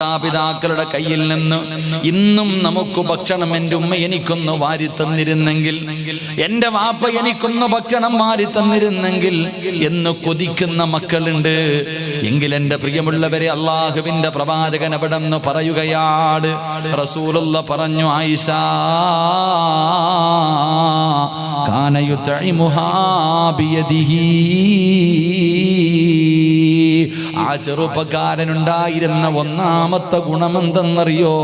മാതാപിതാക്കളുടെ കയ്യിൽ നിന്ന് ഇന്നും നമുക്ക് ഭക്ഷണം എൻ്റെ ഉമ്മ എനിക്കൊന്ന് വാരി തന്നിരുന്നെങ്കിൽ, എൻ്റെ വാപ്പ എനിക്കൊന്ന് ഭക്ഷണം വാരി തന്നിരുന്നെങ്കിൽ എന്ന് കൊതിക്കുന്ന മക്കളുണ്ട് എങ്കിൽ എൻ്റെ പ്രിയമുള്ളവരെ, അള്ളാഹുവിൻ്റെ പ്രവാചകൻ അവിടെ നിന്ന് പറയുകയാണ്. റസൂലുള്ള പറഞ്ഞു, ആയിഷ കാന യുത്ഇമുഹാ ബിയദിഹി. ആ ചെറുപ്പക്കാരനുണ്ടായിരുന്ന ഒന്നാമത്തെ ഗുണമെന്തെന്നറിയോ?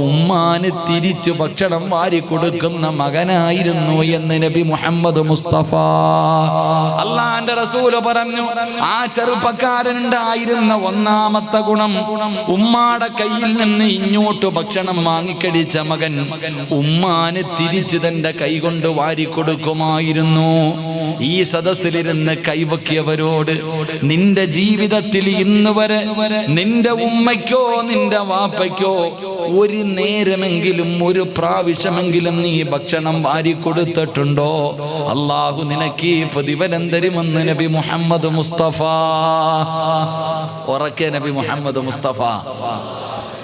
ഉമ്മാന് തിരിച്ചു ഭക്ഷണം വാരി കൊടുക്കുന്ന മകനായിരുന്നു എന്ന് നബി മുഹമ്മദ് മുസ്തഫ. അള്ളാന്റെ റസൂല് പറഞ്ഞു, ആ ചെറുപ്പക്കാരനുണ്ടായിരുന്ന ഒന്നാമത്തെ ഗുണം, ഉമ്മാടെ കയ്യിൽ നിന്ന് ഇങ്ങോട്ട് ഭക്ഷണം വാങ്ങിക്കടിച്ച മകൻ ഉമ്മാന് തിരിച്ചു തന്റെ കൈ കൊണ്ട് വാരി കൊടുക്കുമായിരുന്നു. ഈ സദസ്സിലിരുന്ന് കൈവക്കിയവരോട്, നിന്റെ ജീവിതത്തിൽ ഇന്ന് വരെ നിന്റെ ഉമ്മയ്ക്കോ നിന്റെ വാപ്പയ്ക്കോ ഒരു നേരമെങ്കിലും ഒരു പ്രാവശ്യമെങ്കിലും നീ ഭക്ഷണം വാരി കൊടുത്തിട്ടുണ്ടോ? അള്ളാഹു നിനക്ക് പ്രതിഫലം തരുമെന്ന് നബി മുഹമ്മദ് മുസ്തഫ. ഉറക്കെ നബി മുഹമ്മദ് മുസ്തഫ.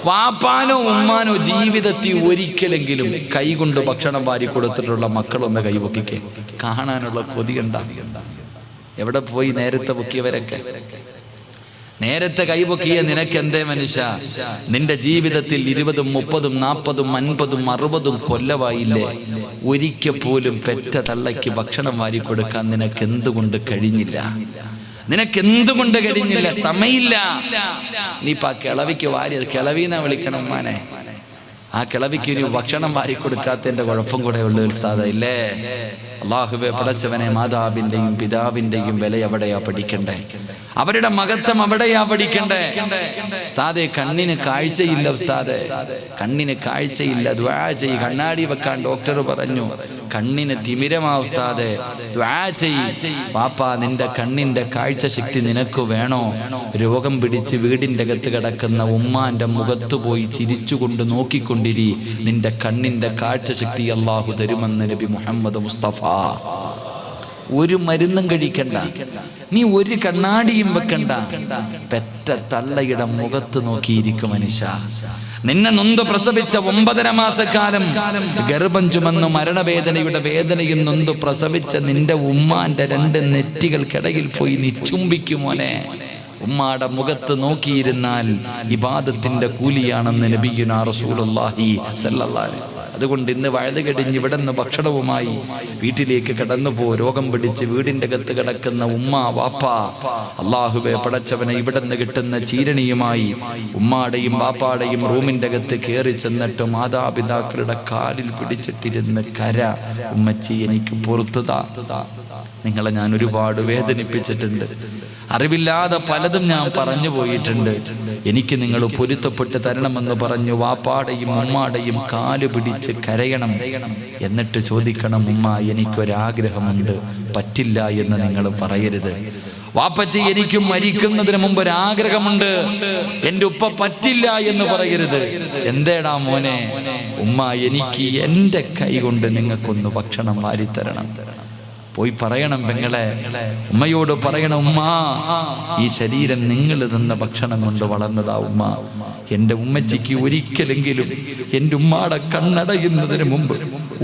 വാപ്പാനോ ഉമ്മാനോ ജീവിതത്തിൽ ഒരിക്കലെങ്കിലും കൈകൊണ്ട് ഭക്ഷണം വാരി കൊടുത്തിട്ടുള്ള മക്കളൊന്ന് കൈവക്കിക്കേ. കാണാനുള്ള കൊതിയുണ്ടാവില്ല. എവിടെ പോയി നേരത്തെ പൊക്കിയവരൊക്കെ? നേരത്തെ കൈപൊക്കിയ നിനക്ക് എന്തേ മനുഷ്യ? നിന്റെ ജീവിതത്തിൽ 20, 30, 40, 50, 60 കൊല്ലമായില്ലേ? ഒരിക്കൽ പോലും പെറ്റ തള്ളയ്ക്ക് ഭക്ഷണം വാരി കൊടുക്കാൻ നിനക്ക് എന്തുകൊണ്ട് കഴിഞ്ഞില്ല? നിനക്കെന്തുകൊണ്ട് കഴിഞ്ഞില്ല? സമയില്ല. നീയിപ്പ ആ കിളവിക്ക് വാരി, അത് കിളവീന്നാ വിളിക്കണം മാനെ. ആ കിളവിക്ക് ഒരു ഭക്ഷണം വാരി കൊടുക്കാത്തതിന്റെ കുഴപ്പം കൂടെ ഉള്ള ഉസ്താദ ഇല്ലേ? അള്ളാഹുവേ പടച്ചവനെ, മാതാവിന്റെയും പിതാവിന്റെയും വില എവിടെയാ പഠിക്കണ്ടേ? അവരുടെ മഹത്വം അവിടെയാ പഠിക്കണ്ടേ? ഉസ്താദെ, കണ്ണിന് കാഴ്ചയില്ല ഉസ്താദെ, കണ്ണിന് കാഴ്ചയില്ല, ദുആ ചെയ്യ്. കണ്ണാടി വെക്കാൻ ഡോക്ടർ പറഞ്ഞു. കണ്ണിന് തിമിരമാ ഉസ്താദെ, ദുആ ചെയ്യ്. പാപ്പാ, നിന്റെ കണ്ണിന്റെ കാഴ്ച ശക്തി നിനക്ക് വേണോ? രോഗം പിടിച്ച് വീടിന്റെ അകത്ത് കിടക്കുന്ന ഉമ്മാന്റെ മുഖത്ത് പോയി ചിരിച്ചുകൊണ്ട് നോക്കിക്കൊണ്ടിരി. നിന്റെ കണ്ണിന്റെ കാഴ്ച ശക്തി അള്ളാഹു തരുമെന്ന് നബി മുഹമ്മദ് മുസ്തഫ. ഒരു മരുന്നും കഴിക്കണ്ട, നീ ഒരു കണ്ണാടിയും വെക്കണ്ട. പെറ്റ തള്ളയുടെ മുഖത്ത് നോക്കിയിരിക്കും മനുഷ്യ. നിന്നെ നൊന്ത് പ്രസവിച്ച 9.5 മാസക്കാലം ഗർഭം ചുമന്ന് മരണവേദനയുടെ വേദനയും നൊന്ത് പ്രസവിച്ച നിന്റെ ഉമ്മാന്റെ 2 നെറ്റികൾക്കിടയിൽ പോയി നീ ചുംബിക്കുമോനെ. ഉമ്മാടെ മുഖത്ത് നോക്കിയിരുന്നാൽ ഇബാദത്തിന്റെ കൂലിയാണെന്ന് നബിയുനാ റസൂലുള്ളാഹി സ്വല്ലല്ലാഹു അലൈഹി. അതുകൊണ്ട് ഇന്ന് വഴുത് കടിഞ്ഞ് ഇവിടെ നിന്ന് ഭക്ഷണവുമായി വീട്ടിലേക്ക് കടന്നു പോ. രോഗം പിടിച്ച് വീടിന്റെ അകത്ത് കിടക്കുന്ന ഉമ്മ വാപ്പ, അള്ളാഹുവേ പടച്ചവനെ, ഇവിടെ നിന്ന് കിട്ടുന്ന ചീരണിയുമായി ഉമ്മാടെയും വാപ്പാടെയും റൂമിന്റെ അകത്ത് കയറി ചെന്നിട്ട് മാതാപിതാക്കളുടെ കാലിൽ പിടിച്ചിട്ടിരുന്ന് കര, ഉമ്മച്ചി എനിക്ക് പുറത്തുതാ. നിങ്ങളെ ഞാൻ ഒരുപാട് വേദനിപ്പിച്ചിട്ടുണ്ട്. അറിവില്ലാതെ പലതും ഞാൻ പറഞ്ഞു പോയിട്ടുണ്ട്. എനിക്ക് നിങ്ങൾ പൊരുത്തപ്പെട്ട് തരണമെന്ന് പറഞ്ഞു വാപ്പാടെയും ഉമ്മാടെയും കാല് പിടിച്ച് കരയണം. എന്നിട്ട് ചോദിക്കണം, ഉമ്മ എനിക്കൊരാഗ്രഹമുണ്ട്, പറ്റില്ല എന്ന് നിങ്ങൾ പറയരുത്. വാപ്പച്ചി, എനിക്ക് മരിക്കുന്നതിന് മുമ്പ് ഒരാഗ്രഹമുണ്ട്, എൻ്റെ ഉപ്പ പറ്റില്ല എന്ന് പറയരുത്. എന്തേടാ മോനെ? ഉമ്മ, എനിക്ക് എൻ്റെ കൈ കൊണ്ട് നിങ്ങൾക്കൊന്ന് ഭക്ഷണം വാരിത്തരണം. പോയി പറയണം പെങ്ങളെ, ഉമ്മയോട് പറയണം, ഉമ്മ ഈ ശരീരം നിങ്ങൾ തന്ന ഭക്ഷണം കൊണ്ട് വളർന്നതാ ഉമ്മ. എൻ്റെ ഉമ്മച്ചിക്ക് ഒരിക്കലെങ്കിലും എൻ്റെ ഉമ്മാടെ കണ്ണടയുന്നതിന് മുമ്പ്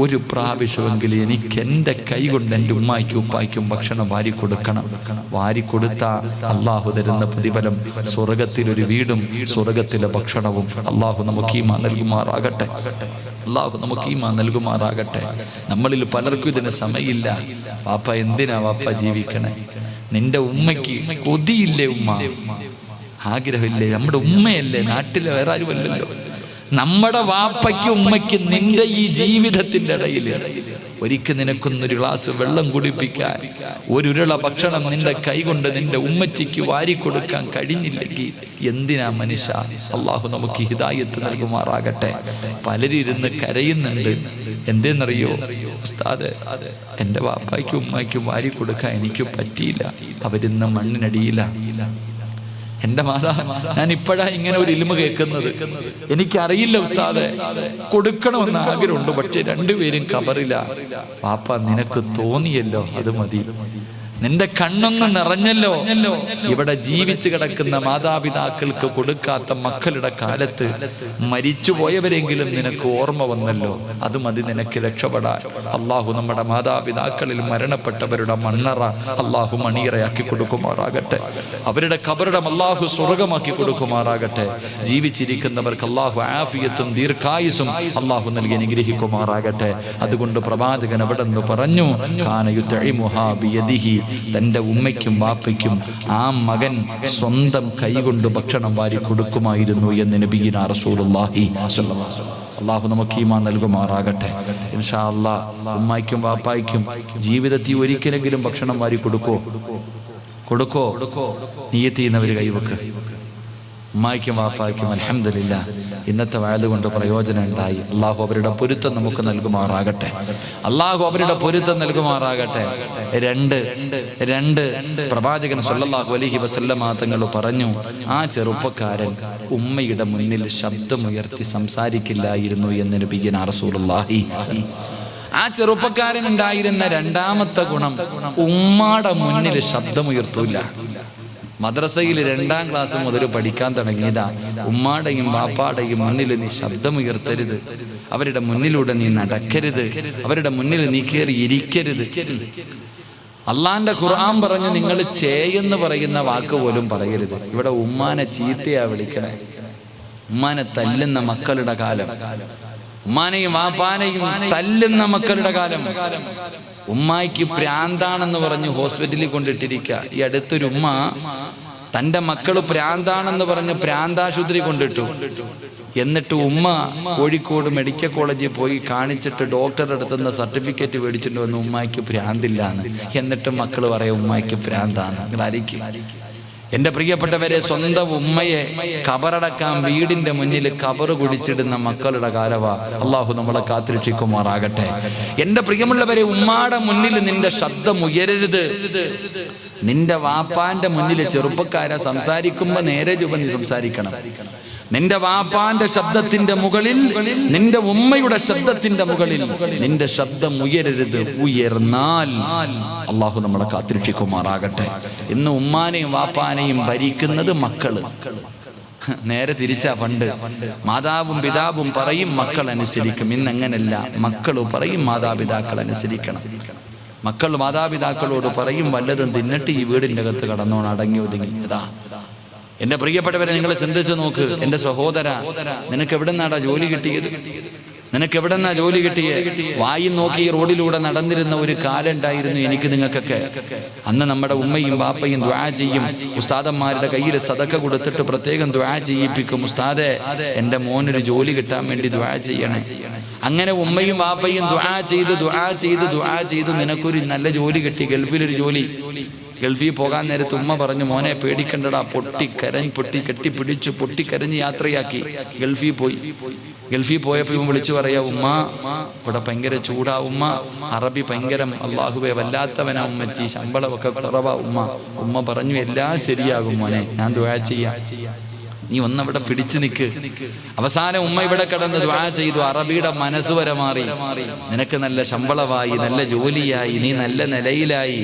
ഒരു പ്രാവശ്യമെങ്കിലും എനിക്ക് എൻ്റെ കൈ കൊണ്ട് എൻ്റെ ഉമ്മായ്ക്കും ഉപ്പായ്ക്കും ഭക്ഷണം വാരിക്കൊടുക്കണം. വാരിക്കൊടുത്ത അള്ളാഹു തരുന്ന പ്രതിഫലം സ്വർഗത്തിലൊരു വീടും സ്വർഗത്തിലെ ഭക്ഷണവും. അള്ളാഹു നമുക്ക് ഈമാൻ നൽകുമാറാകട്ടെ. അള്ളാഹു നമുക്ക് ഈമാൻ നൽകുമാറാകട്ടെ. നമ്മളിൽ പലർക്കും ഇതിന് സമയമില്ല. വാപ്പ, എന്തിനാ വാപ്പ ജീവിക്കണേ? നിന്റെ ഉമ്മയ്ക്ക് കൊതിയില്ലേ? ഉമ്മ ആഗ്രഹമില്ലേ? നമ്മുടെ ഉമ്മയല്ലേ, നാട്ടിലെ വേറെ ആരുമല്ലല്ലോ. നമ്മുടെ വാപ്പയ്ക്ക് ഉമ്മയ്ക്ക് നിന്റെ ഈ ജീവിതത്തിന്റെ ഇടയിൽ ഒരിക്കൽ നിനക്കൊന്നൊരു ഗ്ലാസ് വെള്ളം കുടിപ്പിക്കാൻ, ഒരുരുള ഭക്ഷണം നിന്റെ കൈകൊണ്ട് നിന്റെ ഉമ്മച്ചിക്ക് വാരിക്കൊടുക്കാൻ കഴിഞ്ഞില്ലെങ്കിൽ എന്തിനാ മനുഷ്യ? അള്ളാഹു നമുക്ക് ഹിദായത്ത് നൽകുമാറാകട്ടെ. പലരിരുന്ന് കരയുന്നുണ്ട്. എന്തേന്നറിയോ ഉസ്താദ്, എൻ്റെ വാപ്പായ്ക്കും ഉമ്മയ്ക്കും വാരിക്കൊടുക്കാൻ എനിക്ക് പറ്റിയില്ല, അവരിന്ന് മണ്ണിനടിയില്ല. എൻ്റെ മാതാ, ഞാൻ ഇപ്പോഴാ ഇങ്ങനെ ഒരു ഇൽമ കേൾക്കുന്നത്. എനിക്കറിയില്ല ഉസ്താദെ, കൊടുക്കണമെന്ന് ആഗ്രഹമുണ്ട്, പക്ഷെ 2 പേരും ഖബറില്ല. വാപ്പ, നിനക്ക് തോന്നിയല്ലോ, അത് മതി. നിന്റെ കണ്ണൊന്ന് നിറഞ്ഞല്ലോ. ഇവിടെ ജീവിച്ചു കിടക്കുന്ന മാതാപിതാക്കൾക്ക് കൊടുക്കാത്ത മക്കളുടെ കാലത്ത് മരിച്ചുപോയവരെങ്കിലും നിനക്ക് ഓർമ്മ വന്നല്ലോ. അത് മതി നിനക്ക് രക്ഷപ്പെടാൻ. അള്ളാഹു നമ്മുടെ മാതാപിതാക്കളിൽ മരണപ്പെട്ടവരുടെ മണ്ണറ അള്ളാഹു മണിയറയാക്കി കൊടുക്കുമാറാകട്ടെ. അവരുടെ ഖബറിടം അള്ളാഹു സ്വർഗമാക്കി കൊടുക്കുമാറാകട്ടെ. ജീവിച്ചിരിക്കുന്നവർക്ക് അള്ളാഹു ആഫിയത്തും ദീർഘായുസും അള്ളാഹു നൽകി അനുഗ്രഹിക്കുമാറാകട്ടെ. അതുകൊണ്ട് പ്രവാചകൻ അവിടെ നിന്ന് പറഞ്ഞു, തൻ്റെ ഉമ്മയ്ക്കും വാപ്പയ്ക്കും ആ മകൻ സ്വന്തം കൈകൊണ്ട് ഭക്ഷണം വാരി കൊടുക്കുമായിരുന്നു എന്ന് നബിയിന റസൂലുള്ളാഹി സ്വല്ലല്ലാഹു അലൈഹി വസല്ലം. അള്ളാഹു നമുക്ക് ഈമാൻ നൽകുമാറാകട്ടെ. ഇൻഷാ അല്ലാഹ് ഉമ്മയ്ക്കും വാപ്പായ്ക്കും ജീവിതത്തിൽ ഒരിക്കലെങ്കിലും ഭക്ഷണം വാരി കൊടുക്കോ? നിയ്യത്ത് ചെയ്യുന്നവർ കൈവെക്ക്. ഉമ്മായ്ക്കും വാപ്പായ്ക്കും അൽഹംദുലില്ലാഹ് ഇന്നത്തെ വഅദ് കൊണ്ട് പ്രയോജനം ഉണ്ടായി. അള്ളാഹു അവരുടെ പൊരുത്തം നമുക്ക് നൽകുമാറാകട്ടെ. രണ്ട് പ്രവാചകൻ സല്ലല്ലാഹു അലൈഹി വസല്ലമ തങ്ങൾ പറഞ്ഞു, ആ ചെറുപ്പക്കാരൻ ഉമ്മയുടെ മുന്നിൽ ശബ്ദമുയർത്തി സംസാരിക്കില്ലായിരുന്നു എന്ന് നബിയിന റസൂലുള്ളാഹി. ആ ചെറുപ്പക്കാരൻ ഉണ്ടായിരുന്ന രണ്ടാമത്തെ ഗുണം, ഉമ്മാടെ മുന്നിൽ ശബ്ദമുയർത്തൂല. മദ്രസയിൽ 2ാം ക്ലാസ് മുതൽ പഠിക്കാൻ തുടങ്ങിയതാ, ഉമ്മാടെയും ബാപ്പാടെയും മുന്നിൽ നീ ശബ്ദമുയർത്തരുത്, അവരുടെ മുന്നിലൂടെ നീ നടക്കരുത്, അവരുടെ മുന്നിൽ നീ കയറി ഇരിക്കരുത്. അള്ളാന്റെ ഖുർആൻ പറഞ്ഞു, നിങ്ങൾ ചേയെന്ന് പറയുന്ന വാക്ക് പോലും പറയരുത്. ഇവിടെ ഉമ്മാനെ ചീത്തയാ വിളിക്കണേ. ഉമ്മാനെ തല്ലുന്ന മക്കളുടെ കാലം, ഉമ്മാനെയും വാപ്പാനെയും തല്ലുന്ന മക്കളുടെ കാലം. ഉമ്മായിക്ക് പ്രാന്താണെന്ന് പറഞ്ഞ് ഹോസ്പിറ്റലിൽ കൊണ്ടിട്ടിരിക്കുക. ഈ അടുത്തൊരു ഉമ്മ തൻ്റെ മക്കൾ പ്രാന്താണെന്ന് പറഞ്ഞ് പ്രാന്താശുപത്രി കൊണ്ടിട്ടു. എന്നിട്ട് ഉമ്മ കോഴിക്കോട് മെഡിക്കൽ കോളേജിൽ പോയി കാണിച്ചിട്ട് ഡോക്ടറുടെ അടുത്തുനിന്ന് സർട്ടിഫിക്കറ്റ് മേടിച്ചിട്ട് വന്ന് ഉമ്മായിക്ക് പ്രാന്തില്ലാന്ന്. എന്നിട്ട് മക്കൾ പറയാം ഉമ്മായിക്ക് പ്രാന്താന്ന്. നിങ്ങളായിരിക്കും എൻ്റെ പ്രിയപ്പെട്ടവരെ, സ്വന്തം ഉമ്മയെ കബറടക്കാൻ വീടിന്റെ മുന്നിൽ കബറ് കുടിച്ചിടുന്ന മക്കളുടെ കാലവാ. അള്ളാഹു നമ്മളെ കാത്തുരക്ഷിക്കുമാറാകട്ടെ. എൻ്റെ പ്രിയമുള്ളവരെ, ഉമ്മാടെ മുന്നിൽ നിന്റെ ശബ്ദം ഉയരരുത്. നിന്റെ വാപ്പാന്റെ മുന്നിൽ ചെറുപ്പക്കാരെ സംസാരിക്കുമ്പോ നേരെ ചുവ നീ സംസാരിക്കണം. നിന്റെ വാപ്പാന്റെ ശബ്ദത്തിന്റെ മുകളിൽ, നിന്റെ ഉമ്മയുടെ ശബ്ദത്തിന്റെ മുകളിൽ നിന്റെ ശബ്ദം ഉയരരുത്. ഉയർന്നാൽ അള്ളാഹു നമ്മളെ കാത്തുരക്ഷിക്കുമാറാകട്ടെ. ഇന്ന് ഉമ്മാനെയും വാപ്പാനെയും ഭരിക്കുന്നത് മക്കള്. നേരെ തിരിച്ചാ. പണ്ട് മാതാവും പിതാവും പറയും മക്കൾ അനുസരിക്കും. ഇന്നങ്ങനല്ല. മക്കൾ പറയും മാതാപിതാക്കൾ അനുസരിക്കണം. മക്കൾ മാതാപിതാക്കളോട് പറയും വല്ലതും തിന്നിട്ട് ഈ വീടിൻ്റെ അകത്ത് കടന്നോണം, അടങ്ങി ഒതുങ്ങി. അതാ എൻ്റെ പ്രിയപ്പെട്ടവരെ, നിങ്ങൾ ചിന്തിച്ചു നോക്ക്. എൻ്റെ സഹോദര, നിനക്ക് എവിടെ നിന്നാടാ ജോലി കിട്ടിയത്? വായും നോക്കി റോഡിലൂടെ നടന്നിരുന്ന ഒരു കാലം ഉണ്ടായിരുന്നു എനിക്ക്, നിങ്ങൾക്കൊക്കെ. അന്ന് നമ്മുടെ ഉമ്മയും ബാപ്പയും ദുആ ചെയ്യും. ഉസ്താദന്മാരുടെ കയ്യിൽ സദക്ക കൊടുത്തിട്ട് പ്രത്യേകം ദുആ ചെയ്യിപ്പിക്കും. ഉസ്താദെ, എൻ്റെ മോനൊരു ജോലി കിട്ടാൻ വേണ്ടി ദുആ ചെയ്യണേ. അങ്ങനെ ഉമ്മയും ബാപ്പയും ദുആ ചെയ്ത് നിനക്കൊരു നല്ല ജോലി കിട്ടി, ഗൾഫിലൊരു ജോലി. ഗൾഫിൽ പോകാൻ നേരത്ത് ഉമ്മ പറഞ്ഞു, മോനെ പേടിക്കണ്ടടാ. കെട്ടിപ്പിടിച്ചു പൊട്ടിക്കരഞ്ഞ് യാത്രയാക്കി ഗൾഫിൽ പോയപ്പോൾ ഇവൻ വിളിച്ചു പറയാ, ഉമ്മ ഇവിടെ ഭയങ്കര ചൂടാ ഉമ്മ, അറബി ഭയങ്കരം, അള്ളാഹുവേ വല്ലാത്തവനാ ഉമ്മച്ചി, ശമ്പളമൊക്കെ കുറവാ ഉമ്മ പറഞ്ഞു, എല്ലാം ശരിയാകും മോനെ, ഞാൻ ദുആ ചെയ്യാം, നീ ഒന്നവിടെ പിടിച്ചു നിൽക്ക്. അവസാനം ഉമ്മ ഇവിടെ കിടന്ന് ദുആ ചെയ്തു. അറബിയുടെ മനസ്സ് വരെ മാറി. നിനക്ക് നല്ല ശമ്പളമായി, നല്ല ജോലിയായി, നീ നല്ല നിലയിലായി.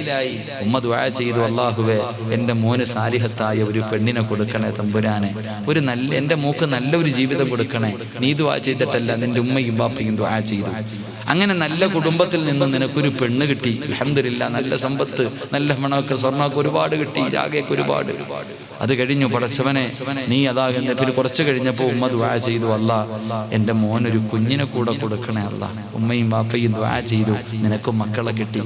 ഉമ്മ ദുആ ചെയ്തു, അല്ലാഹുവേ എൻ്റെ മോന് സാലിഹത്തായ ഒരു പെണ്ണിനെ കൊടുക്കണേ തമ്പുരാനെ, എൻ്റെ മോക്ക് നല്ലൊരു ജീവിതം കൊടുക്കണേ. നീ ദുആ ചെയ്തിട്ടല്ല, നിന്റെ ഉമ്മയും ബാപ്പയും ദുആ ചെയ്തു. അങ്ങനെ നല്ല കുടുംബത്തിൽ നിന്ന് നിനക്കൊരു പെണ്ണ് കിട്ടി. അൽഹംദുലില്ലാഹ്, നല്ല സമ്പത്ത്, നല്ല മണമൊക്കെ, സ്വർണ്ണമൊക്കെ ഒരുപാട് കിട്ടി, ജാഗയൊക്കെ ഒരുപാട്. അത് കഴിഞ്ഞു, പടച്ചവനെ നീ അതാ. പിന്നെ കുറച്ച് കഴിഞ്ഞപ്പോൾ ഉമ്മ ദുആ ചെയ്തു, അല്ലാ എൻ്റെ മോനൊരു കുഞ്ഞിനെ കൂടെ കൊടുക്കണേ അല്ലാ. ഉമ്മയും ബാപ്പയും ദുആ ചെയ്തു, നിനക്കും മക്കളെ കിട്ടി.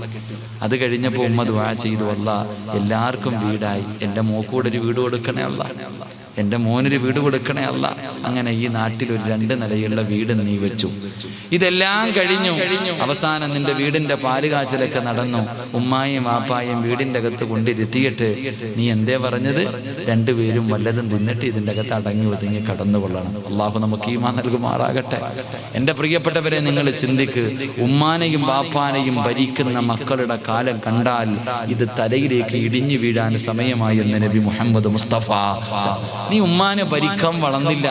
അത് കഴിഞ്ഞപ്പോൾ ഉമ്മ ദുആ ചെയ്തു, അല്ലാ എല്ലാവർക്കും വീടായി, എൻ്റെ മോക്കൂടൊരു വീട് കൊടുക്കണേ അല്ലാ, എൻ്റെ മോനൊരു വീട് കൊടുക്കണേ അല്ലാ. അങ്ങനെ ഈ നാട്ടിൽ ഒരു 2 നിലയുള്ള വീട് നീ വെച്ചു. ഇതെല്ലാം കഴിഞ്ഞു. അവസാനം നിന്റെ വീടിന്റെ പാലുകാച്ചലൊക്കെ നടന്നു. ഉമ്മായും വാപ്പായും വീടിന്റെ അകത്ത് കൊണ്ടിരുത്തിയിട്ട് നീ എന്തേ പറഞ്ഞത്? 2 പേരും വല്ലതും തിന്നിട്ട് ഇതിൻ്റെ അകത്ത് അടങ്ങി ഒതുങ്ങി കടന്നുകൊള്ളണം. അള്ളാഹു നമുക്ക് ഈമാൻ നൽകുമാറാകട്ടെ. എൻ്റെ പ്രിയപ്പെട്ടവരെ, നിങ്ങൾ ചിന്തിക്ക്. ഉമ്മാനെയും വാപ്പാനെയും ഭരിക്കുന്ന മക്കളുടെ കാലം കണ്ടാൽ ഇത് തലയിലേക്ക് ഇടിഞ്ഞു വീഴാൻ സമയമായി എന്ന് നബി മുഹമ്മദ് മുസ്തഫ നീ ഉമ്മാനെ ഭരിക്കാൻ വളർന്നില്ല.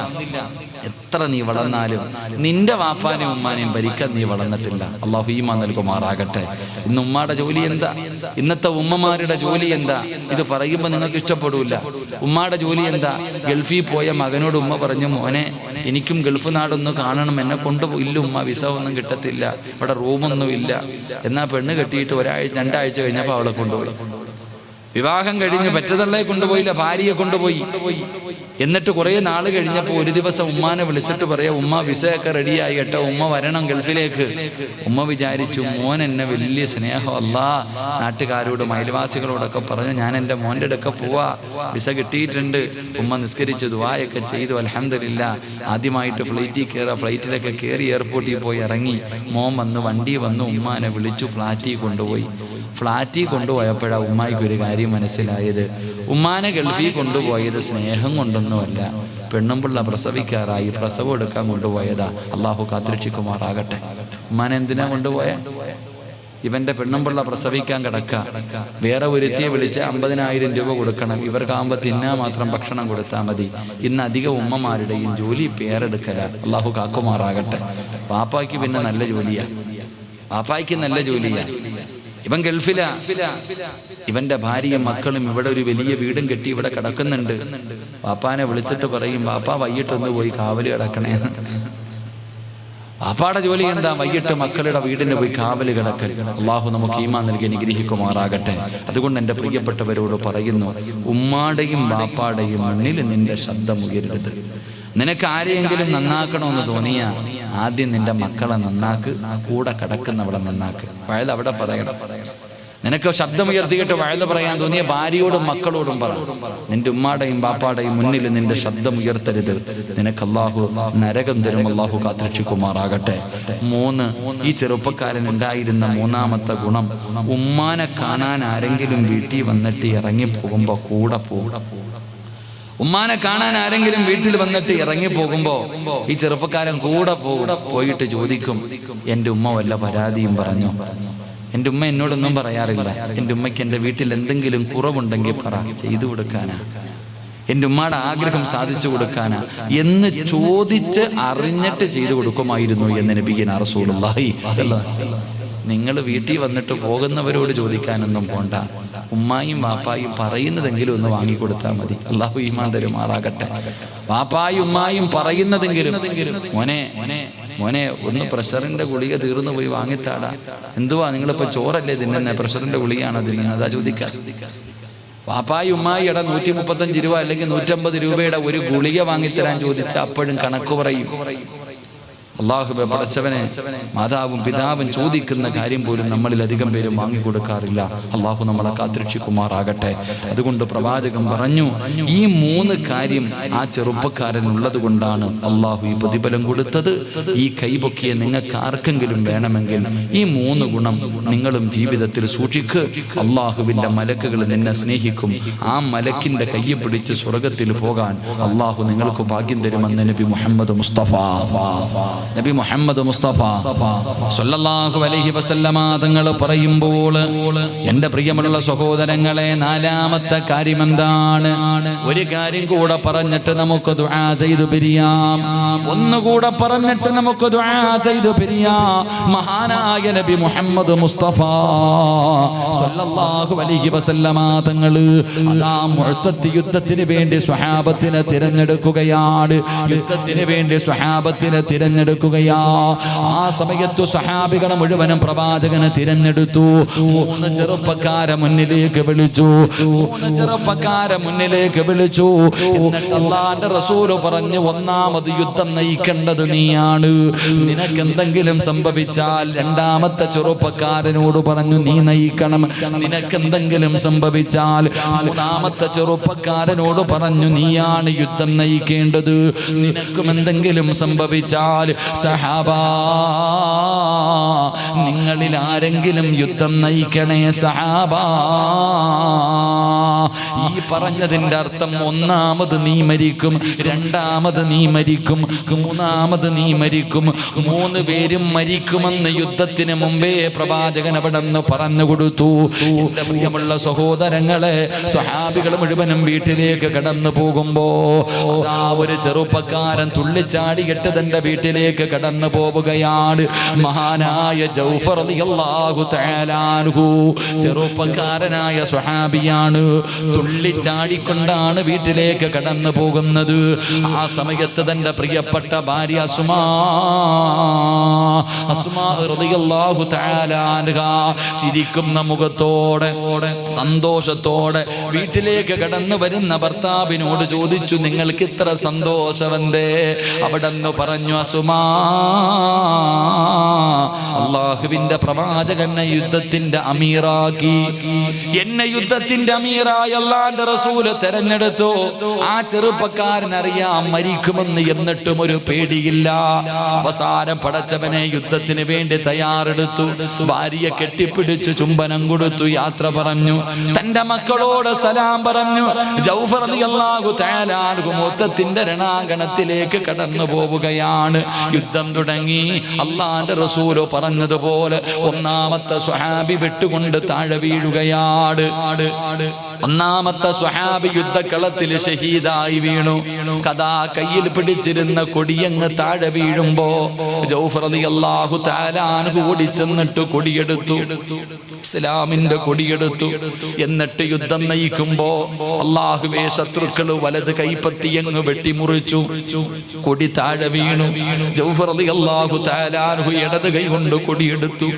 എത്ര നീ വളർന്നാലും നിന്റെ വാപ്പാനെയും ഉമ്മാനെയും ഭരിക്കാൻ നീ വളർന്നിട്ടില്ല. അള്ളാഹു ഈമാൻ നൽകുമാറാകട്ടെ. ഇന്ന് ഉമ്മാടെ ജോലി എന്താ? ഇന്നത്തെ ഉമ്മമാരുടെ ജോലി എന്താ? ഇത് പറയുമ്പോൾ നിങ്ങൾക്ക് ഇഷ്ടപ്പെടൂല. ഉമ്മാടെ ജോലി എന്താ? ഗൾഫിൽ പോയ മകനോട് ഉമ്മ പറഞ്ഞു, മോനെ എനിക്കും ഗൾഫ് നാടൊന്ന് കാണണം, എന്നെ കൊണ്ടുപോയില്ല ഉമ്മ, വിസ ഒന്നും കിട്ടത്തില്ല, ഇവിടെ റൂമൊന്നും ഇല്ല. എന്നാൽ പെണ്ണ് കെട്ടിയിട്ട് 2 ആഴ്ച കഴിഞ്ഞപ്പോൾ അവളെ കൊണ്ടുപോയി. വിവാഹം കഴിഞ്ഞ് പെറ്റതള്ളെ കൊണ്ടുപോയില്ല, ഭാര്യയെ കൊണ്ടുപോയി. എന്നിട്ട് കുറേ നാൾ കഴിഞ്ഞപ്പോൾ ഒരു ദിവസം ഉമ്മാനെ വിളിച്ചിട്ട് പറയാം, ഉമ്മ വിസയൊക്കെ റെഡിയായി കേട്ടോ, ഉമ്മ വരണം ഗൾഫിലേക്ക്. ഉമ്മ വിചാരിച്ചു മോൻ എന്നെ വലിയ സ്നേഹം, അല്ലാ നാട്ടുകാരോടും അയൽവാസികളോടൊക്കെ പറഞ്ഞു ഞാൻ എൻ്റെ മോൻ്റെ അടുക്ക പോവാ, വിസ കിട്ടിയിട്ടുണ്ട്. ഉമ്മ നിസ്കരിച്ചു ദുആയൊക്കെ ചെയ്തു. അൽഹംദുലില്ലാ ആദ്യമായിട്ട് ഫ്ലൈറ്റിൽ കയറുക, ഫ്ലൈറ്റിലൊക്കെ കയറി എയർപോർട്ടിൽ പോയി ഇറങ്ങി. മോൻ വന്ന് വണ്ടി വന്നു ഉമ്മാനെ വിളിച്ചു ഫ്ലാറ്റിൽ കൊണ്ടുപോയി. ഫ്ലാറ്റിൽ കൊണ്ടുപോയപ്പോഴാണ് ഉമ്മായിക്ക് ഒരു കാര്യം മനസ്സിലായത്. ഉമ്മാനെ ഗൾഫിൽ കൊണ്ടുപോയത് സ്നേഹം കൊണ്ടൊന്നുമല്ല, പെണ്ണുമ്പിള്ള പ്രസവിക്കാറായി പ്രസവം എടുക്കാൻ കൊണ്ടുപോയതാ. അള്ളാഹു കാത്തിരക്ഷിക്കുമാറാകട്ടെ. ഉമ്മാനെ എന്തിനാ കൊണ്ടുപോയ? ഇവന്റെ പെണ്ണുമ്പിള്ള പ്രസവിക്കാൻ കിടക്ക, വേറെ ഒരുത്തിയെ വിളിച്ച് 50,000 രൂപ കൊടുക്കണം, ഇവർക്കാകുമ്പോൾ തിന്നാൻ മാത്രം ഭക്ഷണം കൊടുത്താൽ മതി. ഇന്ന് അധികം ഉമ്മമാരുടെയും ജോലി പേരെടുക്കല. അള്ളാഹു കാക്കുമാറാകട്ടെ. പാപ്പായ്ക്ക് പിന്നെ നല്ല ജോലിയാ, പാപ്പായ്ക്ക് നല്ല ജോലിയാ. ഇവൻ ഗൾഫിലാ, ഇവന്റെ ഭാര്യയും മക്കളും ഇവിടെ ഒരു വലിയ വീടും കെട്ടി ഇവിടെ കിടക്കുന്നുണ്ട്. പാപ്പാനെ വിളിച്ചിട്ട് പറയും, പാപ്പാ വൈകിട്ടൊന്ന് പോയി കാവല് കിടക്കണേ. പാപ്പാടെ ജോലി എന്താ? വൈകിട്ട് മക്കളുടെ വീടിന് പോയി കാവല് കിടക്കൽ. അള്ളാഹു നമുക്ക് ഈമാൻ നൽകി അനുഗ്രഹിക്കുമാറാകട്ടെ. അതുകൊണ്ട് എൻ്റെ പ്രിയപ്പെട്ടവരോട് പറയുന്നു, ഉമ്മാടെയും ബാപ്പാടെയും മുന്നിൽ നിന്റെ ശബ്ദം ഉയരരുത്. നിനക്ക് ആരെയെങ്കിലും നന്നാക്കണമെന്ന് തോന്നിയാ ആദ്യം നിന്റെ മക്കളെ നന്നാക്ക്, കൂടെ കിടക്കുന്നവളെ നന്നാക്ക്. വയൽ അവിടെ പറയണം. നിനക്ക് ശബ്ദമുയർത്തിയിട്ട് വയല് പറയാൻ തോന്നിയ ഭാര്യയോടും മക്കളോടും പറ, നിന്റെ ഉമ്മാടെയും ബാപ്പാടെയും മുന്നിൽ നിന്റെ ശബ്ദം ഉയർത്തരുത്. നിനക്ക് അള്ളാഹു നരകം തരും. അള്ളാഹു കാത്തിരക്ഷിക്കുമാറാകട്ടെ. 3, ഈ ചെറുപ്പക്കാരൻ ഉണ്ടായിരുന്ന 3ാമത്തെ ഗുണം, ഉമ്മാനെ കാണാൻ ആരെങ്കിലും വീട്ടിൽ വന്നിട്ട് ഇറങ്ങിപ്പോകുമ്പോ കൂടെ പോകും. ഉമ്മാനെ കാണാൻ ആരെങ്കിലും വീട്ടിൽ വന്നിട്ട് ഇറങ്ങി പോകുമ്പോ ഈ ചെറുപ്പക്കാരൻ കൂടെ പോയിട്ട് ചോദിക്കും, എൻ്റെ ഉമ്മ വല്ല പരാതിയും പറഞ്ഞു? എൻ്റെ ഉമ്മ എന്നോടൊന്നും പറയാറില്ല. എൻ്റെ ഉമ്മയ്ക്ക് എൻ്റെ വീട്ടിൽ എന്തെങ്കിലും കുറവുണ്ടെങ്കിൽ പറ, ചെയ്തു കൊടുക്കാനാ, എൻ്റെ ഉമ്മയുടെ ആഗ്രഹം സാധിച്ചു കൊടുക്കാനാ എന്ന് ചോദിച്ച് അറിഞ്ഞിട്ട് ചെയ്തു കൊടുക്കുമായിരുന്നു എന്ന് നബിയുനാ റസൂലുള്ളാഹി സ്വല്ലല്ലാഹു അലൈഹി വസല്ലം. നിങ്ങൾ വീട്ടിൽ വന്നിട്ട് പോകുന്നവരോട് ചോദിക്കാനൊന്നും പോണ്ട, ഉമ്മായും വാപ്പായും പറയുന്നതെങ്കിലും ഒന്ന് വാങ്ങിക്കൊടുത്താൽ മതി. അള്ളാഹു ഈമാൻ തരുമാറാകട്ടെ. വാപ്പായും ഉമ്മായും പറയുന്നതെങ്കിലും, മോനെ മോനെ ഒന്ന് പ്രഷറിന്റെ ഗുളിക തീർന്നു പോയി വാങ്ങിത്താടാ. എന്തുവാ നിങ്ങളിപ്പോ ചോറല്ലേ തിന്നുന്നത്, പ്രഷറിന്റെ ഗുളികയാണോ തിന്നുന്നത്? അതാ ചോദിക്കാം. വാപ്പായി ഉമ്മായി 135 രൂപ അല്ലെങ്കിൽ 150 രൂപയുടെ ഒരു ഗുളിക വാങ്ങിത്തരാൻ ചോദിച്ചാൽ അപ്പോഴും കണക്ക് പറയും. അള്ളാഹുവേ പടച്ചവനെ, മാതാവും പിതാവും ചോദിക്കുന്ന കാര്യം പോലും നമ്മളിൽ അധികം പേരും വാങ്ങിക്കൊടുക്കാറില്ല. അള്ളാഹു നമ്മളെ കാത്തിരക്ഷിക്കുമാറാകട്ടെ. അതുകൊണ്ട് പ്രവാചകൻ പറഞ്ഞു, ഈ 3 കാര്യം ആ ചെറുപ്പക്കാരൻ ഉള്ളത് കൊണ്ടാണ് അള്ളാഹു ഈ പ്രതിഫലം കൊടുത്തത്. ഈ കൈപൊക്കിയ നിങ്ങൾക്ക് ആർക്കെങ്കിലും വേണമെങ്കിൽ ഈ 3 ഗുണം നിങ്ങളും ജീവിതത്തിൽ സൂക്ഷിക്ക്. അള്ളാഹുവിന്റെ മലക്കുകൾ നിന്നെ സ്നേഹിക്കും. ആ മലക്കിന്റെ കയ്യെ പിടിച്ച് സ്വർഗത്തിൽ പോകാൻ അള്ളാഹു നിങ്ങൾക്ക് ഭാഗ്യം തരുമെന്ന് നബി മുഹമ്മദ് മുസ്തഫ സ്വല്ലല്ലാഹു അലൈഹി വസല്ലമ തങ്ങൾ പറയുമ്പോൾ, എന്റെ പ്രിയമുള്ള സഹോദരങ്ങളെ, 4ാമത്തെ കാര്യം എന്താണ്? ഒരു കാര്യം കൂടെ പറഞ്ഞിട്ട് നമുക്ക് ദുആ ചെയ്തു പിരിയാം. ഒന്നുകൂടെ പറഞ്ഞിട്ട് നമുക്ക് ദുആ ചെയ്തു പിരിയാം. മഹാനായ നബി മുഹമ്മദ് മുസ്തഫ സ്വല്ലല്ലാഹു അലൈഹി വസല്ലമ തങ്ങൾ അതാ മുഅ്തദ് യുദ്ധത്തിന് വേണ്ടി സ്വഹാബത്തിനെ തിരഞ്ഞെടുക്കുകയാണ്. യുദ്ധത്തിന് വേണ്ടി സ്വഹാബത്തിനെ തിരഞ്ഞെടുക്കുകയാ. ആ സമയത്ത് സ്വഹാബികളെ മുഴുവനും പ്രവാചകനെ തിരഞ്ഞെടുത്തു. 3 ചെറുപ്പക്കാരെ മുന്നിലേക്ക് വിളിച്ചു. എന്നിട്ട് അല്ലാഹുവിന്റെ റസൂൽ പറഞ്ഞു, 1ാമത് യുദ്ധം നയിക്കേണ്ടത് നീയാണ്. നിനക്ക് എന്തെങ്കിലും സംഭവിച്ചാൽ 2ാമത്തെ ചെറുപ്പക്കാരനോട് പറഞ്ഞു, നീ നയിക്കണം. നിനക്ക് എന്തെങ്കിലും സംഭവിച്ചാൽ 3ാമത്തെ ചെറുപ്പക്കാരനോട് പറഞ്ഞു, നീയാണ് യുദ്ധം നയിക്കേണ്ടത്. നിനക്കും എന്തെങ്കിലും സംഭവിച്ചാൽ സഹാബാ, നിങ്ങളിൽ ആരെങ്കിലും യുദ്ധം നയിക്കണേ സഹാബാ. ഈ പറഞ്ഞതിന്റെ അർത്ഥം ഒന്നാമത് നീ മരിക്കും, രണ്ടാമത് നീ മരിക്കും, മൂന്നാമത് നീ മരിക്കും. 3 പേരും മരിക്കുമെന്ന് യുദ്ധത്തിന് മുമ്പേ പ്രവാചകൻ അവിടെന്ന് പറഞ്ഞു കൊടുത്തു. എന്റെ പ്രിയമുള്ള സഹോദരങ്ങളെ, സ്വഹാബികൾ മുഴുവനും വീട്ടിലേക്ക് കടന്നു പോകുമ്പോ ഒരു ചെറുപ്പക്കാരൻ തുള്ളിച്ചാടിയിട്ട് തന്റെ വീട്ടിലേക്ക് കടന്നു പോവുകയാണ്. മഹാനായ ജൗഫർ റളിയല്ലാഹു തആല അൻഹു ചെറുപ്പക്കാരനായ സ്വഹാബിയാണ്. തുള്ളിച്ചാടിക്കൊണ്ടാണ് വീട്ടിലേക്ക് കടന്നു പോകുന്നത്. ആ സമയത്ത് തന്റെ പ്രിയപ്പെട്ട ഭാര്യ അസ്മാ റളിയല്ലാഹു തആല അൻഹാ ചിരിക്കുന്ന മുഖത്തോടെ സന്തോഷത്തോടെ വീട്ടിലേക്ക് കടന്നു വരുന്ന ഭർത്താവിനോട് ചോദിച്ചു, നിങ്ങൾക്ക് ഇത്ര സന്തോഷമെന്തേ? അവിടെന്ന് പറഞ്ഞു, അസ്മാ, അല്ലാഹുവിന്റെ പ്രവാചകൻ യുദ്ധത്തിന്റെ അമീറാക്കി, എന്നെ യുദ്ധത്തിന്റെ അമീറായി അല്ലാഹുവിന്റെ റസൂൽ തെരഞ്ഞെടുത്തു. ആ ചെറുപ്പക്കാരൻ അറിയാം മരിക്കുമെന്ന്, എന്നിട്ടും ഒരു പേടിയില്ല. അവസാനം പടച്ചവനെ യുദ്ധത്തിന് വേണ്ടി തയ്യാറെടുത്തു. ഭാര്യയെ കെട്ടിപ്പിടിച്ചു ചുംബനം കൊടുത്തു, യാത്ര പറഞ്ഞു, തന്റെ മക്കളോട് സലാം പറഞ്ഞു. ജൗഫർ റളിയല്ലാഹു തആല അൻഹു മൊത്തത്തിന്റെ രണാങ്കണത്തിലേക്ക് കടന്നു പോവുകയാണ്. യുദ്ധം തുടങ്ങി. അല്ലാഹുവിന്റെ റസൂൽ പറഞ്ഞതുപോലെ ഒന്നാമത്തെ സ്വഹാബി വെട്ടുകൊണ്ട് താഴെ വീഴുകയാണ്. ഒന്നാമത്തെ സ്വഹാബി യുദ്ധക്കളത്തിൽ ഷഹീദായി വീണു. കഥാ കയ്യിൽ പിടിച്ചിരുന്ന കൊടിയങ്ങ് താഴെ വീഴുമ്പോ ജൗഫർ റളിയല്ലാഹു തആല അൻഹു ഓടിച്ചെന്നിട്ട് കൊടിയെടുത്തു, ഇസ്ലാമിന്റെ കൊടിയെടുത്തു. എന്നിട്ട് യുദ്ധം നയിക്കുമ്പോ അല്ലാഹുവേ, ശത്രുക്കൾ വലത് കൈപ്പത്തിയങ്ങ് വെട്ടിമുറിച്ചു. കൊടി താഴെ വീണു. ജൗഫർ റളിയല്ലാഹു തആല അൻഹു ഇടത് കൈ കൊണ്ട് കൊടിയെടുത്തു.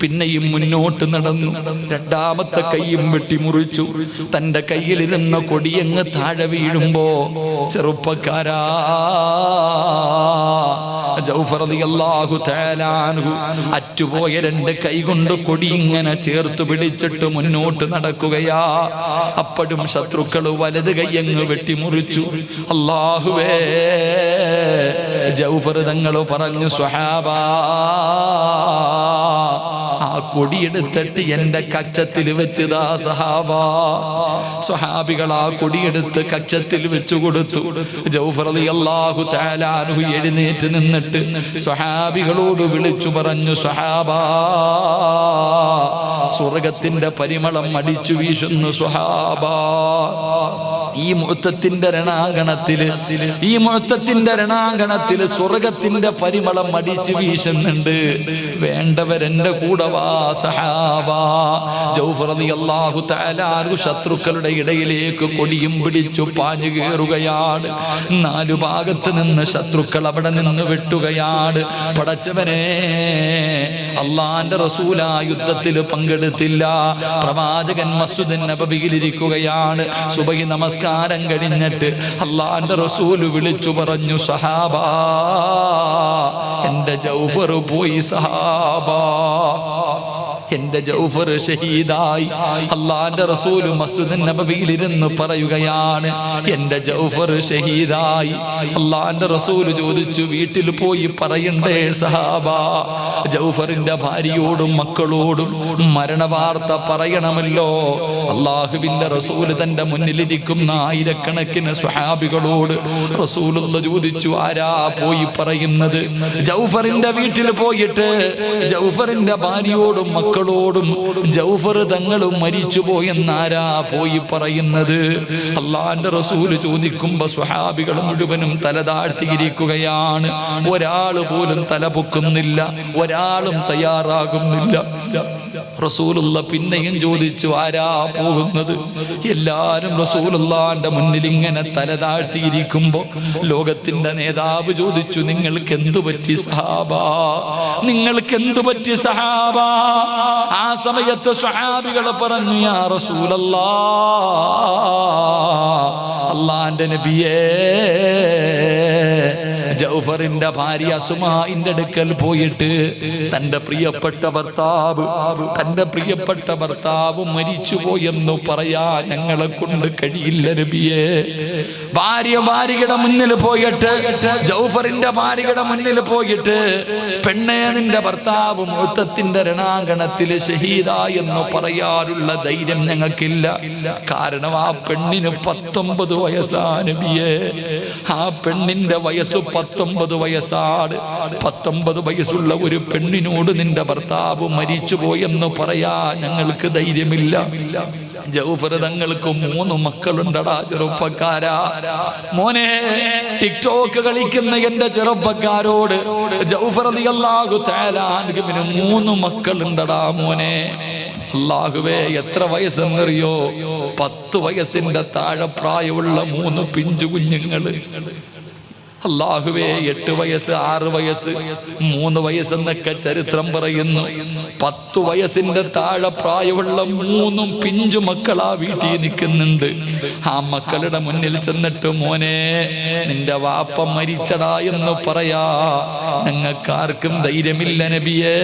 പിന്നെയും മുന്നോട്ട് നടന്നു. രണ്ടാമത്തെ കൈയും വെട്ടിമുറിച്ചു. തന്റെ കയ്യിലിരുന്ന കൊടിയങ്ങ് താഴെ വീഴുമ്പോ ചെറുപ്പക്കാരാ, ജൗഫർ റളിയല്ലാഹു തആല അൻഹു അറ്റുപോയ 2 കൈ കൊണ്ട് കൊടി ഇങ്ങനെ ചേർത്ത് പിടിച്ചിട്ട് മുന്നോട്ട് നടക്കുകയാ. അപ്പോഴും ശത്രുക്കൾ വലത് കൈയങ്ങ് വെട്ടിമുറിച്ചു. അല്ലാഹുവേ, ജൗഫർ തങ്ങൾ പറഞ്ഞു, സ്വഹാബാ, ആ കൊടിയെടുത്തിട്ട് എന്റെ കക്ഷത്തിൽ വെച്ചതാ സഹാബാ. സ്വഹാബികൾ ആ കൊടിയെടുത്ത് കക്ഷത്തിൽ വെച്ചു കൊടുത്തു. ജൗഫർ റളിയല്ലാഹു തആല അൻഹു എഴുന്നേറ്റ് നിന്നിട്ട് സ്വഹാബികളോട് വിളിച്ചു പറഞ്ഞു, സ്വഹാബാ, സ്വർഗത്തിന്റെ പരിമളം അടിച്ചു വീശുന്നു സ്വഹാബാ. ഈ മുഅത്തത്തിന്റെ രണാങ്കണത്തില് സ്വർഗത്തിന്റെ പരിമളം അടിച്ചു വീശുന്നുണ്ട്. വേണ്ടവരെന്റെ കൂടെ വാ സഹാബാ. ജൗഫർ റളിയല്ലാഹു തആല അൻഹു ശത്രുക്കളുടെ ഇടയിലേക്ക് കൊടിയും പിടിച്ചു പാഞ്ഞു കയറുകയാണ്. 4 ഭാഗത്ത് നിന്ന് ശത്രുക്കൾ അവിടെ നിന്ന് വെട്ടുകയാണ്. പടച്ചവനെ, അല്ലാഹുവിന്റെ റസൂൽ ആ യുദ്ധത്തിൽ പങ്കെടുത്തില്ല. പ്രവാചകൻ മസ്ജിദുൻ നബവിയിലിരിക്കുകയാണ്. സുബഹി നമസ്കാരം കഴിഞ്ഞിട്ട് അല്ലാഹുവിന്റെ റസൂൽ വിളിച്ചു പറഞ്ഞു, സഹാബാ, എന്റെ ജൗഫർ പോയി സഹാബാ, എന്റെ ജൗഫർ ഷഹീദായി. അല്ലാഹുവിന്റെ റസൂൽ മസ്ജിദുൻ നബവിയിൽ ഇരുന്ന് പറയുകയാണ്, എന്റെ ജൗഫർ ഷഹീദായി. അല്ലാഹുവിന്റെ റസൂൽ ചോദിച്ചു, വീട്ടിൽ പോയി പറയണ്ടേ സഹാബാ? ജൗഫറിന്റെ ഭാര്യയോടും മക്കളോടും മരണവാർത്ത പറയണമല്ലോ. അല്ലാഹുവിന്റെ റസൂൽ തന്റെ മുന്നിലിരിക്കുന്ന ആയിരക്കണക്കിന് സ്വഹാബികളോട് റസൂലുള്ള ചോദിച്ചു, ആരാ പോയി പറയുന്നത്? ജൗഫറിന്റെ വീട്ടിൽ പോയിട്ട് ജൗഫറിന്റെ ഭാര്യയോടും മക്കളോടും ജൗഫർ തങ്ങളും മരിച്ചുപോയെന്നാരാ പോയി പറയുന്നത്? അല്ലാഹുവിന്റെ റസൂൽ ചോദിക്കുമ്പോ സ്വഹാബികൾ മുഴുവനും തല താഴ്ത്തിയിരിക്കുകയാണ്. ഒരാൾ പോലും തല പൊക്കുന്നില്ല, ഒരാളും തയ്യാറാകുന്നില്ല. റസൂലുള്ള പിന്നെയും ചോദിച്ചു, ആരാ പോകുന്നത്? എല്ലാരും റസൂലുള്ളാന്റെ മുന്നിൽ ഇങ്ങനെ തല താഴ്ത്തിയിരിക്കുമ്പോ ലോകത്തിന്റെ നേതാവ് ചോദിച്ചു, നിങ്ങൾക്ക് എന്തു പറ്റി സഹാബാ? നിങ്ങൾക്ക് എന്തു പറ്റി സഹാബാ? ആ സമയത്ത് സ്വഹാബികൾ പറഞ്ഞു, യാ റസൂലല്ലാഹ്, അല്ലാഹുവിന്റെ നബിയേ, ജൗഫറിന്റെ ഭാര്യ അസ്മാഇന്റെ അടുക്കൽ പോയിട്ട് തന്റെ പ്രിയപ്പെട്ട ഭർത്താവ് മരിച്ചുപോയെന്നു പറയാ ഞങ്ങളെ കൊണ്ട് കഴിയില്ല നബിയേ. ഭാര്യയുടെ മുന്നിൽ പോയിട്ട്, ജൗഫറിന്റെ ഭാര്യയുടെ മുന്നിൽ പോയിട്ട്, പെണ്ണെ നിന്റെ ഭർത്താവ് മുഅ്തത്തിന്റെ രണാങ്കണത്തിൽ ഷഹീദായി എന്ന് പറയാനുള്ള ധൈര്യം ഞങ്ങൾക്കില്ല. കാരണം ആ പെണ്ണിന് 19 വയസ്സാണ് നബിയേ. ആ പെണ്ണിന്റെ വയസ്സ് 19 വയസ്സാണ്. 19 വയസ്സുള്ള ഒരു പെണ്ണിനോട് നിന്റെ ഭർത്താവ് മരിച്ചുപോയെന്ന് പറയാ ഞങ്ങൾക്ക് ധൈര്യമില്ല. ജൗഫർ തങ്ങൾക്ക് 3 മക്കളുണ്ടടാ ചെറുപ്പക്കാരാ. മോനെ, ടിക്ടോക്ക് കളിക്കുന്ന എന്റെ ചെറുപ്പക്കാരോട് ജൗഫർ റളിയല്ലാഹു തആല അൻഹുവിന് 3 മക്കളുണ്ടടാ മോനെ. അല്ലാഹുവേ, എത്ര വയസ്സെന്നറിയോ? 10 വയസ്സിന്റെ താഴെ പ്രായമുള്ള 3 പിഞ്ചു കുഞ്ഞുങ്ങള്. അല്ലാഹുവേ, 8 വയസ്സ്, 6 വയസ്സ്, 3 വയസ്സെന്നൊക്കെ ചരിത്രം പറയുന്നു. 10 വയസ്സിന്റെ താഴെ പ്രായമുള്ള 3 പിഞ്ചു മക്കളാ വീട്ടിൽ നിൽക്കുന്നുണ്ട്. ആ മക്കളുടെ മുന്നിൽ ചെന്നിട്ട് മോനെ നിന്റെ വാപ്പ മരിച്ചടാ എന്ന് പറയാ ഞങ്ങൾക്കാർക്കും ധൈര്യമില്ല നബിയേ.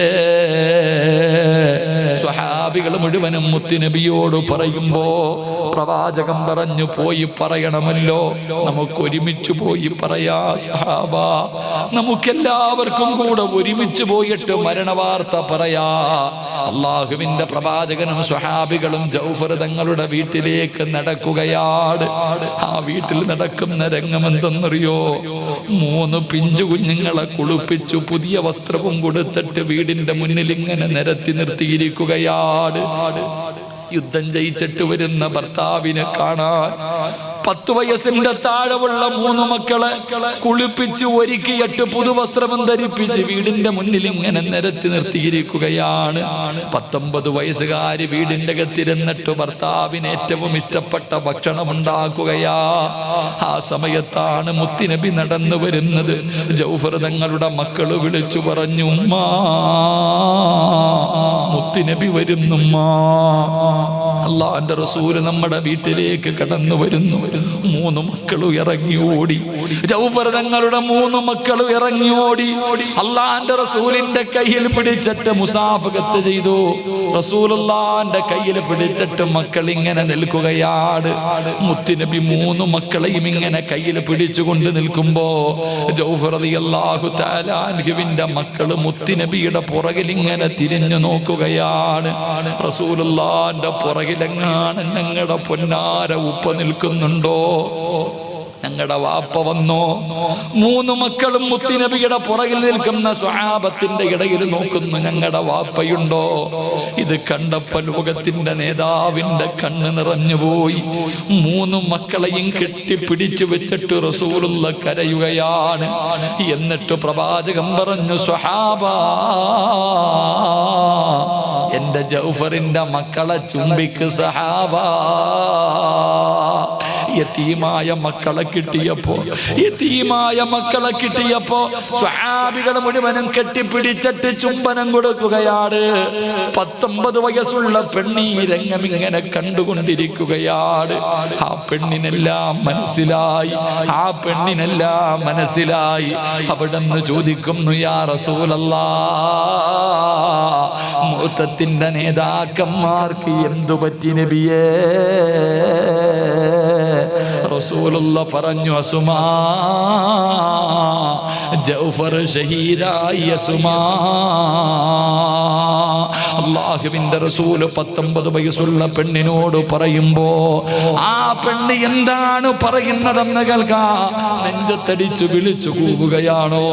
സ്വഹാബികൾ മുഴുവനും മുത്തുനബിയോട് പറയുമ്പോ പ്രവാചകൻ പറഞ്ഞു, പോയി പറയണമല്ലോ, നമുക്ക് ഒരുമിച്ച് പോയി പറയാ സഹാബ. നമുക്കെല്ലാവർക്കും കൂടെ ഒരുമിച്ച് പോയിട്ട് മരണവാർത്ത പറയാ. അള്ളാഹുവിന്റെ പ്രവാചകനും സ്വഹാബികളും ജൗഫർ തങ്ങളുടെ വീട്ടിലേക്ക് നടക്കുകയാണ്. ആ വീട്ടിൽ നടക്കുന്ന രംഗം എന്തെന്നറിയോ? 3 പിഞ്ചു കുഞ്ഞുങ്ങളെ കുളിപ്പിച്ചു പുതിയ വസ്ത്രവും കൊടുത്തിട്ട് വീടിന്റെ മുന്നിൽ ഇങ്ങനെ നിരത്തി നിർത്തിയിരിക്കുകയാണ്. യുദ്ധം ജയിച്ചിട്ട് വരുന്ന ഭർത്താവിനെ കാണാൻ 10 വയസ്സിന്റെ താഴെയുള്ള 3 മക്കളെ കുളിപ്പിച്ച് ഒരുക്കിയിട്ട് പുതുവസ്ത്രം ധരിപ്പിച്ച് വീടിന്റെ മുന്നിൽ ഇങ്ങനെ നിരത്തി നിർത്തിയിരിക്കുകയാണ്. 19 വയസ്സുകാര് വീടിന്റെ അകത്തിരുന്നിട്ട് ഭർത്താവിന് ഏറ്റവും ഇഷ്ടപ്പെട്ട ഭക്ഷണം ഉണ്ടാക്കുകയാ. ആ സമയത്താണ് മുത്തുനബി നടന്നു വരുന്നത്. ജൗഫർ തങ്ങളുടെ മക്കള് വിളിച്ചു പറഞ്ഞു, ഉമ്മാ മുത്തുനബി വരുന്നുമ്മാ. അല്ലാഹുവിന്റെ റസൂല് നമ്മുടെ വീട്ടിലേക്ക് കടന്നു വരുന്നു. 3 മക്കളും ഇറങ്ങി ഓടി. ജൗഫർ തങ്ങളുടെ 3 മക്കളും ഇറങ്ങി ഓടി. അല്ലാഹുവിന്റെ റസൂലിന്റെ കയ്യിൽ പിടിച്ചിട്ട് മുസാഫഹത്ത് ചെയ്തു. റസൂലുള്ളാഹിന്റെ കയ്യിൽ പിടിച്ചിട്ട് മക്കൾ ഇങ്ങനെ നിൽക്കുകയാണ്. മുത്തുനബി 3 മക്കളെയും ഇങ്ങനെ കയ്യിൽ പിടിച്ചുകൊണ്ട് നിൽക്കുമ്പോ ജൗഫർ റളിയല്ലാഹു തആല അൻഹുവിന്റെ മക്കള് മുത്തുനബിയുടെ പുറകിൽ ഇങ്ങനെ തിരിഞ്ഞു നോക്കുകയാണ്. റസൂലുള്ളാഹിന്റെ പുറകിലെങ്ങാണ് ഞങ്ങളുടെ പൊന്നാര ഉപ്പ നിൽക്കുന്നുണ്ടോ? ഞങ്ങളുടെ വാപ്പ വന്നോ? 3 മക്കളും മുത്തുനബിയുടെ പുറകിൽ നിൽക്കുന്ന സ്വഹാബത്തിന്റെ ഇടയിൽ നോക്കുന്നു, ഞങ്ങളുടെ വാപ്പയുണ്ടോ? ഇത് കണ്ടപ്പോൾ ലോകത്തിന്റെ നേതാവിന്റെ കണ്ണ് നിറഞ്ഞുപോയി. 3 മക്കളെയും കെട്ടിപ്പിടിച്ചു വെച്ചിട്ട് റസൂലുള്ള കരയുകയാണ്. എന്നിട്ട് പ്രവാചകൻ പറഞ്ഞു, സ്വഹാബ, എന്റെ ജൗഫറിന്റെ മക്കളെ ചുംബിക്ക് സഹാബ. യതീമായ മക്കളെ കിട്ടിയപ്പോ സ്വഹാബികൾ മുഴുവനും കെട്ടിപ്പിടിച്ചിട്ട് ചുംബനം കൊടുക്കുകയാണ്. 19 വയസ്സുള്ള പെണ്ണീ രംഗം ഇങ്ങനെ കണ്ടുകൊണ്ടിരിക്കുകയാണ്. ആ പെണ്ണിനെല്ലാം മനസ്സിലായി. അവിടെന്ന് ചോദിക്കുന്നു, യാ റസൂലല്ലാഹ്, മുഅ്തത്തിന്റെ നേതാക്കന്മാർക്ക് എന്തു പറ്റി നബിയേ? റസൂലുള്ള പറഞ്ഞു, അസുമാ, ജൗഫർ ഷഹീദായി അസുമാ. അല്ലാഹുവിന്റെ റസൂല് 19 വയസ്സുള്ള പെണ്ണിനോട് പറയുമ്പോ ആ പെണ്ണ് എന്താണ് പറയുന്നതെന്ന് കേൾക്കാം. നെഞ്ചത്തടിച്ചു വിളിച്ചു കൂവുകയാണോ?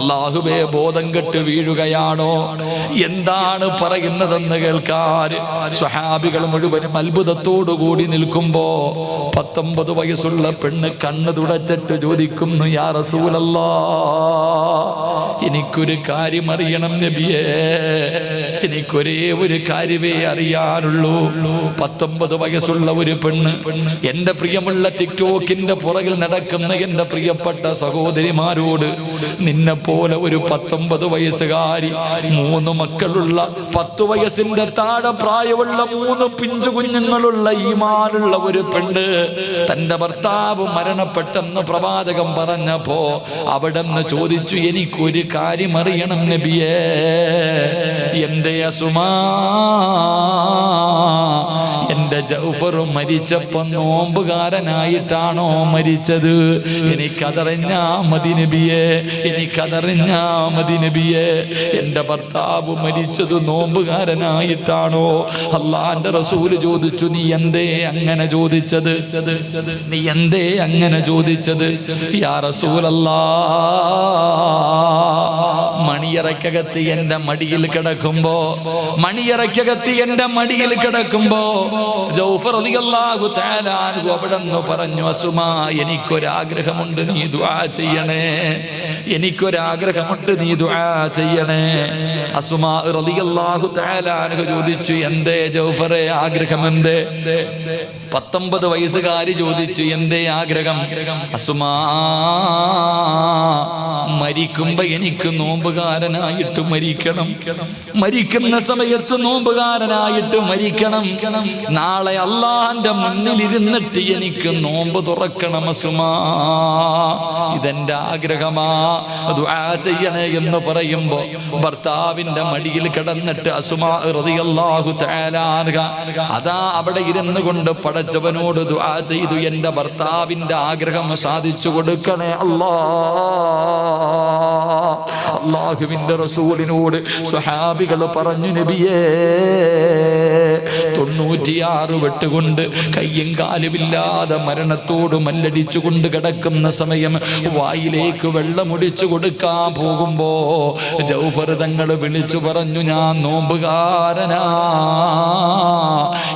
അല്ലാഹുവേ, ബോധം കെട്ട് വീഴുകയാണോ? എന്താണ് പറയുന്നതെന്ന് കേൾക്കാൻ സ്വഹാബികൾ മുഴുവനും അത്ഭുതത്തോടു കൂടി നിൽക്കുമ്പോ 19 വയസ്സുള്ള പെണ്ണ് കണ്ണ് തുടച്ചിട്ട് ചോദിക്കുന്നു, യാ റസൂലല്ലാഹ്, എനിക്കൊരു കാര്യം അറിയണം നബിയേ. എനിക്കൊരേ ഒരു കാര്യമേ അറിയാനുള്ളൂ. 19 വയസ്സുള്ള ഒരു പെണ്ണ്, എന്റെ പ്രിയമുള്ള ടിക്ടോക്കിന്റെ പുറകിൽ നടക്കുന്ന എന്റെ പ്രിയപ്പെട്ട സഹോദരിമാരോട്, നിന്നെ പോലെ ഒരു 19 വയസ്സുകാരി, 3 മക്കളുള്ള, 10 വയസ്സിന്റെ താഴെ പ്രായമുള്ള 3 പിഞ്ചു കുഞ്ഞുങ്ങളുള്ള ഈമാനുള്ള ഒരു പെണ്ണ്, തന്റെ ഭർത്താവ് മരണപ്പെട്ടെന്ന് പ്രവാചകം പറഞ്ഞപ്പോ അവിടെ നിന്ന് ചോദിച്ചു, എനിക്കൊരു കാര്യം അറിയണം നബിയേ, എന്റെ അസുമാ, എന്റെ ജൗഫർ മരിച്ചപ്പോ നോമ്പുകാരനായിട്ടാണോ മരിച്ചത്? എനിക്കതറിഞ്ഞാ മതി നബിയേ, എനിക്കതറിഞ്ഞാ മതി നബിയേ. എന്റെ ഭർത്താവ് മരിച്ചത് നോമ്പുകാരനായിട്ടാണോ? അള്ളാന്റെ റസൂല് ചോദിച്ചു, നീ എന്തേ അങ്ങനെ ചോദിച്ചത്? നീ എന്തേ അങ്ങനെ ചോദിച്ചത്? യാ റസൂലല്ലാഹ്, മണിയറക്കകത്ത് എന്റെ മടിയിൽ കിടക്കുമ്പോ, മണിയറക്കകത്ത് എന്റെ മടിയിൽ കിടക്കുമ്പോ ജൗഫർ റളിയല്ലാഹു തആല അൻഹു അവിടെന്ന് പറഞ്ഞു, അസുമാ, എനിക്കൊരാഗ്രഹമുണ്ട്, നീ ദുആ ചെയ്യണേ, എനിക്കൊരാഗ്രഹമുണ്ട്, നീ ദുആ ചെയ്യണേ. അസുമാ റളിയല്ലാഹു തആല അൻഹു ചോദിച്ചു, എന്തേ ജൗഫറെ ആഗ്രഹം എന്തേ? 19 വയസ്സുകാരി ചോദിച്ചു, എന്തേ ആഗ്രഹം? അസുമാ, മരിക്കുമ്പോ എനിക്ക് നോമ്പുകാരനായിട്ട് മരിക്കണം, മരിക്കുന്ന സമയത്ത് നോമ്പുകാരനായിട്ട് മരിക്കണം, നാളെ അള്ളാന്റെ മുന്നിലിരുന്നിട്ട് എനിക്ക് നോമ്പ് തുറക്കണം അസുമാ, ഇതെന്റെ ആഗ്രഹമാ, ദുആ ചെയ്യണേ എന്ന് പറയുമ്പോ ഭർത്താവിന്റെ മടിയിൽ കിടന്നിട്ട് അസുമാ റളിയല്ലാഹു തആല അൻഹ അതാ അവിടെ ഇരുന്നു കൊണ്ട് പടച്ചവനോട് ദുആ ചെയ്തു, എന്റെ ഭർത്താവിന്റെ ആഗ്രഹം സാധിച്ചു കൊടുക്കണേ അല്ലാഹുവിന്റെ റസൂലിനോട് സ്വഹാബികൾ പറഞ്ഞു, നബിയേ, 96 വെട്ടുകൊണ്ട് കയ്യും കാലുമില്ലാതെ മരണത്തോട് മല്ലടിച്ചുകൊണ്ട് കിടക്കുന്ന സമയം വായിലേക്ക് വെള്ളമൊടിച്ചു കൊടുക്കാൻ പോകുമ്പോ ജൗഫർ തങ്ങൾ വിളിച്ചു പറഞ്ഞു, ഞാൻ നോമ്പുകാരനാ,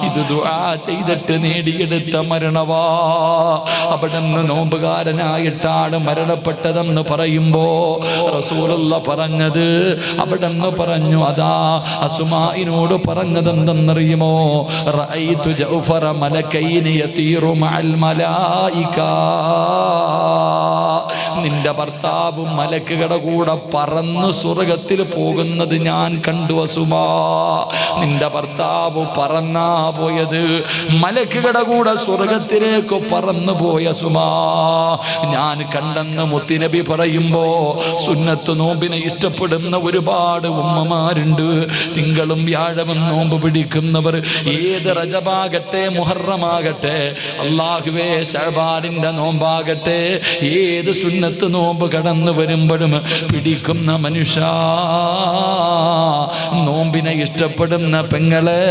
ഇത് ദുആ ചെയ്തിട്ട് നേടിയെടുത്ത മരണവാ, അവിടെ നിന്ന് നോമ്പുകാരനായിട്ടാണ് മരണപ്പെട്ടതെന്ന് പറയുമ്പോ റസൂലുള്ള പറഞ്ഞത്, അവിടെ നിന്ന് പറഞ്ഞു, അതാ അസുമായിനോട് പറഞ്ഞതെന്തെന്നറിയുമോ? റഅയ്തു ജൗഫറ മലക്കൈനി യതീറു മഅൽ മലായിക, നിന്റെ ഭർത്താവ് മലക്കുകളുടെ കൂടെ പറന്ന് സ്വർഗത്തിൽ പോകുന്നത് ഞാൻ കണ്ടു അസുമാ. നിന്റെ ഭർത്താവ് പറന്നാ പോയത്, മലക്കുകളുടെ കൂടെ സ്വർഗത്തിലേക്ക് പറന്നു പോയ സുമാ ഞാൻ കണ്ടെന്ന് മുത്തുനബി പറയുമ്പോ, സുന്നത്ത് നോമ്പിനെ ഇഷ്ടപ്പെടുന്ന ഒരുപാട് ഉമ്മമാരുണ്ട്. തിങ്കളും വ്യാഴവും നോമ്പ് പിടിക്കുന്നവർ, ഏത് റജബാകട്ടെ മുഹറമാകട്ടെ, അല്ലാഹുവേ ശഅബാനിന്റെ നോമ്പാകട്ടെ, ഏത് സുന്നത്ത് നോമ്പ് കടന്നു വരുമ്പോഴും പിടിക്കുന്ന മനുഷ്യ, നോമ്പിനെ ഇഷ്ടപ്പെടുന്ന പെങ്ങളെ,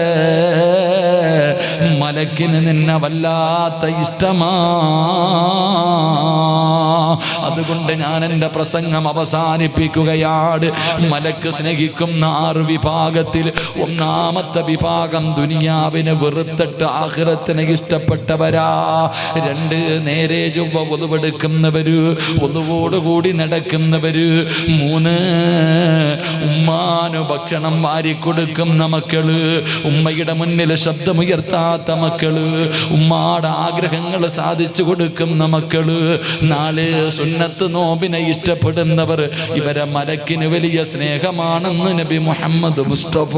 മലക്കിന് നിന്നെ വല്ലാത്ത ഇഷ്ടമാ. അതുകൊണ്ട് ഞാൻ എൻ്റെ പ്രസംഗം അവസാനിപ്പിക്കുകയാണ്. മലക്ക് സ്നേഹിക്കുന്ന 6 വിഭാഗത്തിൽ 1ാമത്തെ വിഭാഗം ദുനിയാവിനെ വെറുത്തിട്ട് ആഖിറത്തിനെ ഇഷ്ടപ്പെട്ടവരാ. 2 നേരെ ചൊവ്വ ഒതുവെടുക്കുന്നവര്, ഒതുവോടുകൂടി നടക്കുന്നവര്. 3 ഉമ്മാന് ഭക്ഷണം വാരിക്കൊടുക്കുന്ന മക്കള്, ഉമ്മയുടെ മുന്നിൽ ശബ്ദമുയർത്താത്ത മക്കള്, ഉമ്മാടെ ആഗ്രഹങ്ങൾ സാധിച്ചു കൊടുക്കുന്ന മക്കള്. 4 സുന്നത്ത് നോമ്പിനെ ഇഷ്ടപ്പെടുന്നവർ. ഇവരെ മലക്കിന് വലിയ സ്നേഹമാണെന്ന് നബി മുഹമ്മദ് മുസ്തഫ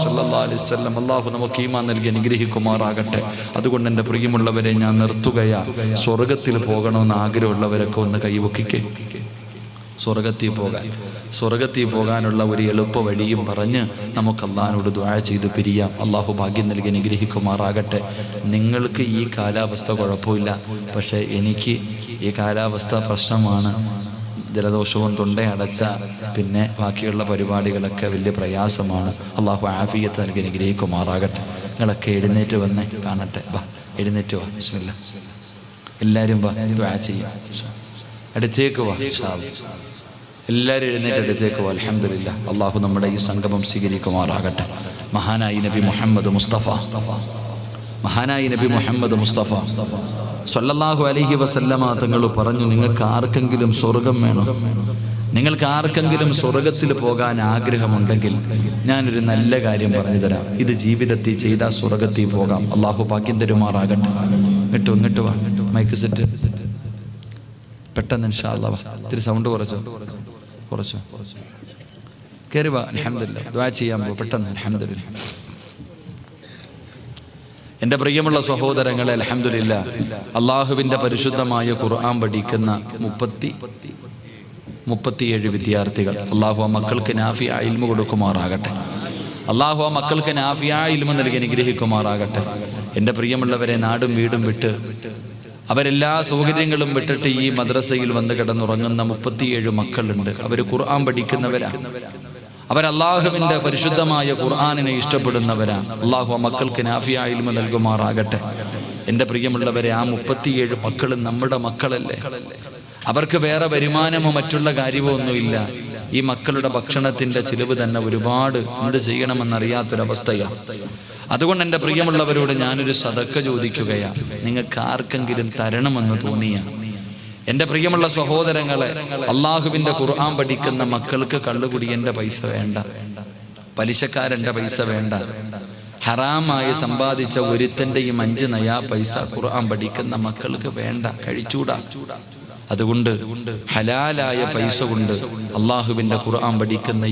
സല്ലല്ലാഹു അലൈഹി വസല്ലം. അല്ലാഹു നമുക്ക് ഈമാൻ നൽകി അനുഗ്രഹിക്കുമാറാകട്ടെ. അതുകൊണ്ട് എൻ്റെ പ്രിയമുള്ളവരെ ഞാൻ നിർത്തുകയാ. സ്വർഗത്തിൽ പോകണമെന്ന് ആഗ്രഹമുള്ളവരൊക്കെ ഒന്ന് കൈവക്കിക്കേ. സ്വർഗത്തിൽ പോകാനുള്ള ഒരു എളുപ്പ വഴിയും പറഞ്ഞ് നമുക്ക് അള്ളാഹിനോട് ദുആ ചെയ്ത് പിരിയാം. അള്ളാഹു ഭാഗ്യം നൽകി അനുഗ്രഹിക്കുമാറാകട്ടെ. നിങ്ങൾക്ക് ഈ കാലാവസ്ഥ കുഴപ്പമില്ല, പക്ഷേ എനിക്ക് ഈ കാലാവസ്ഥ പ്രശ്നമാണ്. ജലദോഷവും തൊണ്ടയടച്ച പിന്നെ ബാക്കിയുള്ള പരിപാടികളൊക്കെ വലിയ പ്രയാസമാണ്. അള്ളാഹു ആഫിയത്ത് നൽകി അനുഗ്രഹിക്കുമാറാകട്ടെ. നിങ്ങളൊക്കെ എഴുന്നേറ്റ് വന്നേ കാണട്ടെ. വാ, എഴുന്നേറ്റ് വാ. ബിസ്മില്ലാ. എല്ലാവരും വാ, ദുആ ചെയ്യാം. അടുത്തേക്ക് വാ. എല്ലാവരും എഴുന്നേറ്റ് അടുത്തേക്ക് വാ. അൽഹംദുലില്ലാ. അള്ളാഹു നമ്മുടെ ഈ സംഗമം സ്വീകരിക്കുമാറാകട്ടെ. മഹാനായി നബി മുഹമ്മദ് മുസ്തഫ സല്ലല്ലാഹു അലൈഹി വസല്ലമ തങ്ങൾ പറഞ്ഞു, നിങ്ങൾക്ക് ആർക്കെങ്കിലും സ്വർഗം വേണം, നിങ്ങൾക്ക് ആർക്കെങ്കിലും സ്വർഗത്തിൽ പോകാൻ ആഗ്രഹമുണ്ടെങ്കിൽ ഞാനൊരു നല്ല കാര്യം പറഞ്ഞു തരാം. ഇത് ജീവിതത്തിൽ ചെയ്താൽ സ്വർഗത്തിൽ പോകാം. അള്ളാഹു ഭാഗ്യം തരുമാറാകട്ടെ. ഇങ്ങോട്ട് വാ, മൈക്ക് സെറ്റ് പെട്ടെന്ന് ഇൻഷാ അല്ലാഹ്. ഇത്തിരി സൗണ്ട് കുറച്ചോ കയറി വാ. അൽഹംദുലില്ലാഹ് ദുആ ചെയ്യാൻ പോ പെട്ടെന്ന്. അൽഹംദുലില്ലാഹ്. എൻ്റെ പ്രിയമുള്ള സഹോദരങ്ങളെ, അൽഹംദുലില്ലാഹ് അള്ളാഹുവിൻ്റെ പരിശുദ്ധമായ ഖുർആൻ പഠിക്കുന്ന 37 വിദ്യാർത്ഥികൾ. അള്ളാഹു ആ മക്കൾക്ക് നാഫിയ ഇൽമു കൊടുക്കുമാറാകട്ടെ. അള്ളാഹു ആ മക്കൾക്ക് നാഫിയ ഇൽമു നൽകി അനുഗ്രഹിക്കുമാറാകട്ടെ. എൻ്റെ പ്രിയമുള്ളവരെ, നാടും വീടും വിട്ട് അവരെല്ലാ സൗകര്യങ്ങളും വിട്ടിട്ട് ഈ മദ്രസയിൽ വന്ന് കിടന്നുറങ്ങുന്ന 37 മക്കളുണ്ട്. അവർ ഖുർആൻ പഠിക്കുന്നവരാ. അവർ അള്ളാഹുവിൻ്റെ പരിശുദ്ധമായ ഖുർആനിനെ ഇഷ്ടപ്പെടുന്നവരാണ്. അള്ളാഹു ആ മക്കൾക്ക് നാഫിയ ഇൽമു നൽകുമാറാകട്ടെ. എൻ്റെ പ്രിയമുള്ളവരെ, ആ 37 മക്കളും നമ്മുടെ മക്കളല്ലേ. അവർക്ക് വേറെ വരുമാനമോ മറ്റുള്ള കാര്യമോ ഒന്നുമില്ല. ഈ മക്കളുടെ ഭക്ഷണത്തിൻ്റെ ചിലവ് തന്നെ ഒരുപാട് എന്ത് ചെയ്യണമെന്നറിയാത്തൊരവസ്ഥയാണ്. അതുകൊണ്ട് എൻ്റെ പ്രിയമുള്ളവരോട് ഞാനൊരു സദക്ക ചോദിക്കുകയാണ്. നിങ്ങൾക്ക് ആർക്കെങ്കിലും തരണമെന്ന് തോന്നിയ എൻ്റെ പ്രിയമുള്ള സഹോദരങ്ങളെ, അള്ളാഹുവിൻ്റെ ഖുർആൻ പഠിക്കുന്ന മക്കൾക്ക് കള്ളുകുടിയൻ്റെ പൈസ വേണ്ട, പലിശക്കാരൻ്റെ പൈസ വേണ്ട, ഹറാമായി സമ്പാദിച്ച ഒരുത്തൻ്റെയും 5 നയാ പൈസ ഖുർആൻ പഠിക്കുന്ന മക്കൾക്ക് വേണ്ട, കഴിച്ചൂടാ. അതുകൊണ്ട് ഹലാലായ പൈസ കൊണ്ട് അള്ളാഹുവിൻ്റെ ഖുർആൻ പഠിക്കുന്ന